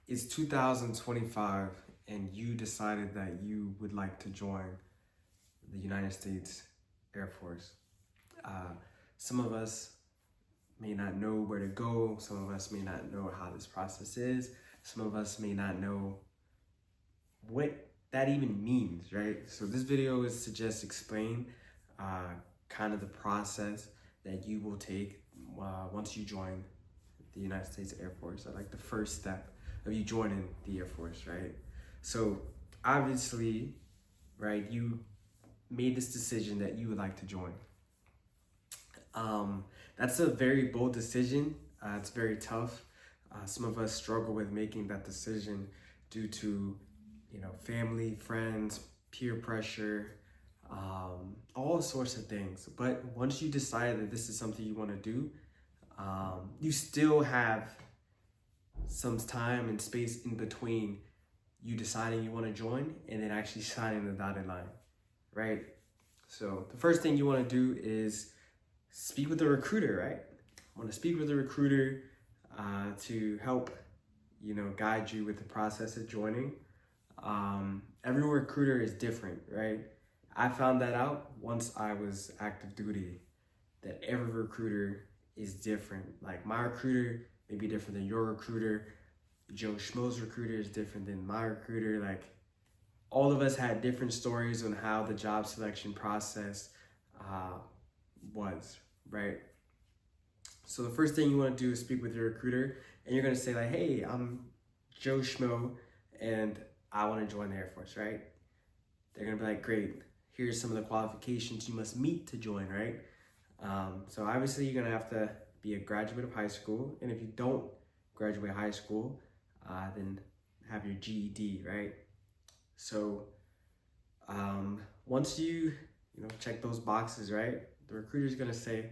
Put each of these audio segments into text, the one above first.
It's 2025 and you decided that you would like to join the United States Air Force. Uh, some of us may not know where to go. Some of us may not know how this process is. Some of us may not know what that even means, right? So this video is to just explain kind of the process that you will take once you join the United States Air Force, or like the first step of you joining the Air Force, right? So obviously, right, you made this decision that you would like to join. That's a very bold decision. It's very tough. Some of us struggle with making that decision due to, family, friends, peer pressure, all sorts of things. But once you decide that this is something you want to do, you still have some time and space in between you deciding you want to join and then actually signing the dotted line, right? So the first thing you want to do is speak with the recruiter, right? I want to speak with the recruiter to help, guide you with the process of joining. Every recruiter is different, right? I found that out once I was active duty, that every recruiter is different. Like my recruiter may be different than your recruiter. Joe Schmo's recruiter is different than my recruiter. Like all of us had different stories on how the job selection process was, right? So the first thing you want to do is speak with your recruiter, and you're going to say like, hey, I'm Joe Schmo and I want to join the Air Force, right? They're going to be like, great, here's some of the qualifications you must meet to join, right? So obviously you're going to have to be a graduate of high school. And if you don't graduate high school, then have your GED, right? So once you check those boxes, right, the recruiter's going to say,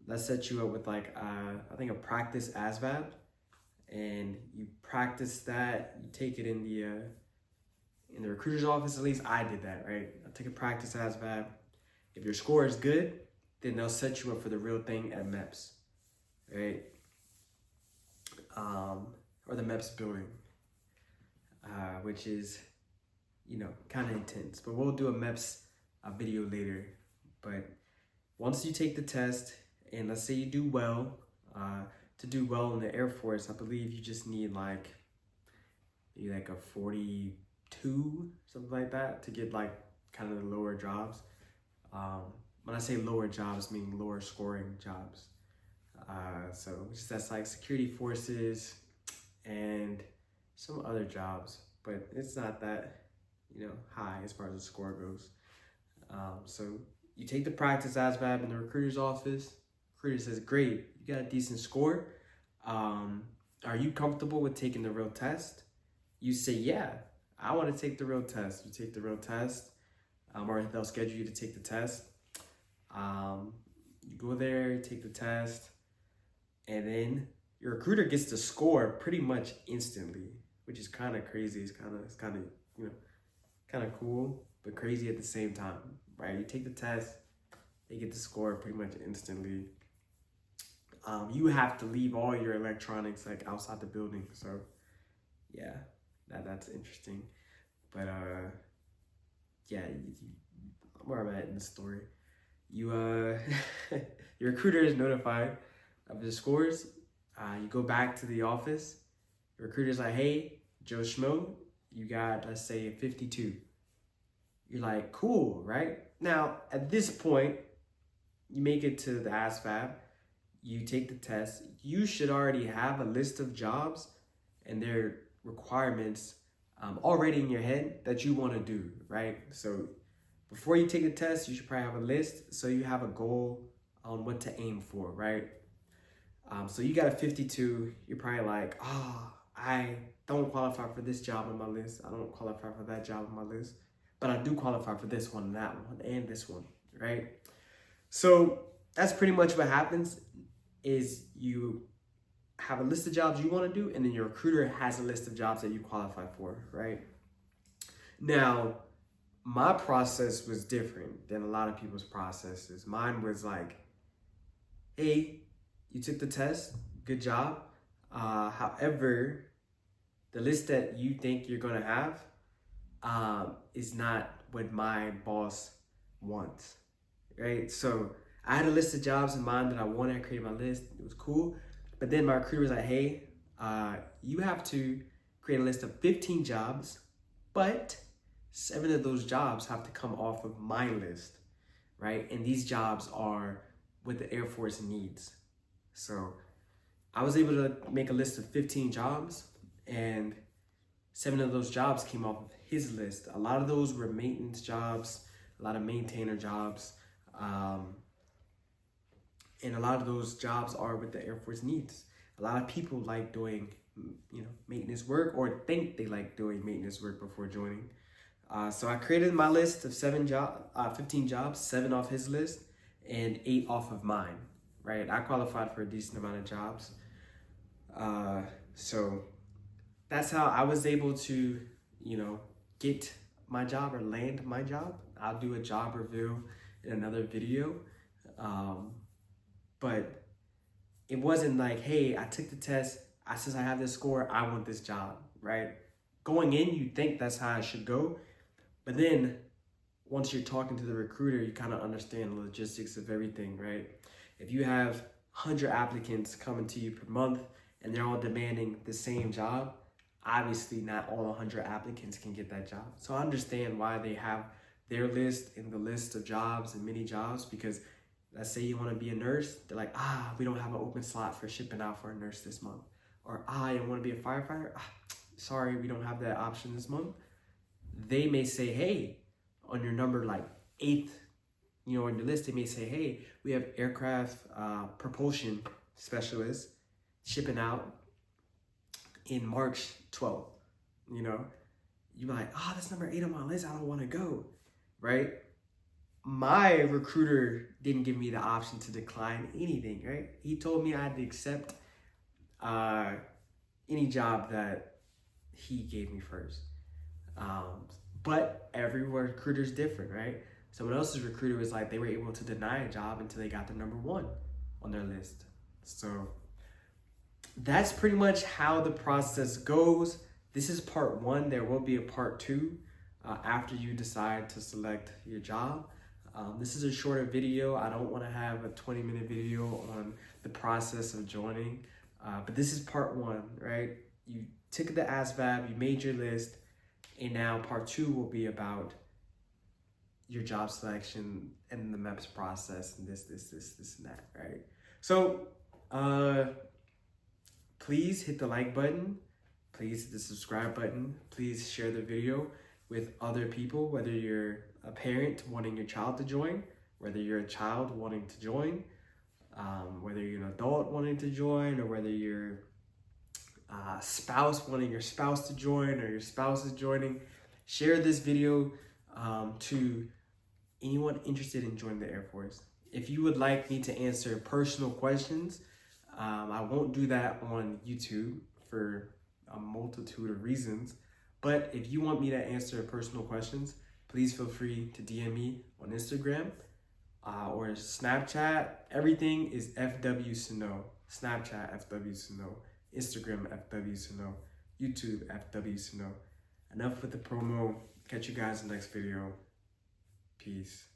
let's set you up with like, I think a practice ASVAB. And you practice that, you take it in the recruiter's office. At least I did that, right? I took a practice ASVAB. If your score is good, then they'll set you up for the real thing at MEPS, right? Or the MEPS building, which is, kind of intense. But we'll do a MEPS video later. But once you take the test, and let's say you do well, to do well in the Air Force, I believe you just need maybe like a 42, something like that, to get like kind of the lower jobs. When I say lower jobs, I mean lower scoring jobs. So that's like security forces and some other jobs, but it's not that, high as far as the score goes. So you take the practice ASVAB in the recruiter's office. Recruiter says, great, you got a decent score. Are you comfortable with taking the real test? You say, yeah, I want to take the real test. You take the real test, or they'll schedule you to take the test. You go there, take the test, and then your recruiter gets the score pretty much instantly, which is kind of crazy. It's kind of cool, but crazy at the same time, right? You take the test, they get the score pretty much instantly. You have to leave all your electronics like outside the building. So yeah, that's interesting. But yeah, where I'm at in the story, your recruiter is notified of the scores. You go back to the office. The recruiter's like, hey, Joe Schmo, you got, let's say, 52. You're like, cool, right? Now, at this point, you make it to the ASVAB. You take the test. You should already have a list of jobs and their requirements already in your head that you want to do, right? So before you take the test, you should probably have a list so you have a goal on what to aim for, right? So you got a 52. You're probably like, I don't qualify for this job on my list. I don't qualify for that job on my list, but I do qualify for this one, that one, and this one, right? So that's pretty much what happens. Is you have a list of jobs you want to do, and then your recruiter has a list of jobs that you qualify for, right? Now, my process was different than a lot of people's processes. Mine was like, hey, you took the test, good job. However, the list that you think you're gonna have is not what my boss wants, right? So I had a list of jobs in mind that I wanted. I created my list. It was cool. But then my recruiter was like, hey, you have to create a list of 15 jobs, but 7 of those jobs have to come off of my list, right? And these jobs are what the Air Force needs. So I was able to make a list of 15 jobs, and 7 of those jobs came off of his list. A lot of those were maintenance jobs, a lot of maintainer jobs, and a lot of those jobs are what the Air Force needs. A lot of people like doing, maintenance work, or think they like doing maintenance work before joining. So I created my list of 15 jobs, 7 off his list, and 8 off of mine, right? I qualified for a decent amount of jobs. So that's how I was able to, get my job or land my job. I'll do a job review in another video. But it wasn't like, hey, I took the test, since I have this score, I want this job, right? Going in, you think that's how it should go. But then once you're talking to the recruiter, you kind of understand the logistics of everything, right? If you have 100 applicants coming to you per month and they're all demanding the same job, obviously not all 100 applicants can get that job. So I understand why they have their list in the list of jobs and many jobs, because let's say you want to be a nurse, they're like, we don't have an open slot for shipping out for a nurse this month. Or, you want to be a firefighter? Sorry, we don't have that option this month. They may say, hey, on your number like 8th, on your list, they may say, hey, we have aircraft propulsion specialist shipping out in March 12th. You're like, that's number 8 on my list, I don't want to go, right? My recruiter didn't give me the option to decline anything, right? He told me I had to accept any job that he gave me first. But every recruiter is different, right? Someone else's recruiter was like, they were able to deny a job until they got the number 1 on their list. So that's pretty much how the process goes. This is part 1. There will be a part 2 after you decide to select your job. This is a shorter video. I don't want to have a 20-minute video on the process of joining, but this is part 1, right? You took the ASVAB, you made your list, and now part 2 will be about your job selection and the MEPS process and this and that, right? So please hit the like button, please hit the subscribe button, please share the video with other people, whether you're a parent wanting your child to join, whether you're a child wanting to join, whether you're an adult wanting to join, or whether you're a spouse wanting your spouse to join, or your spouse is joining. Share this video to anyone interested in joining the Air Force. If you would like me to answer personal questions, I won't do that on YouTube for a multitude of reasons. But if you want me to answer personal questions, please feel free to DM me on Instagram or Snapchat. Everything is FW Sano. Snapchat FW Sano, Instagram FW Sano, YouTube FW Sano. Enough with the promo. Catch you guys in the next video. Peace.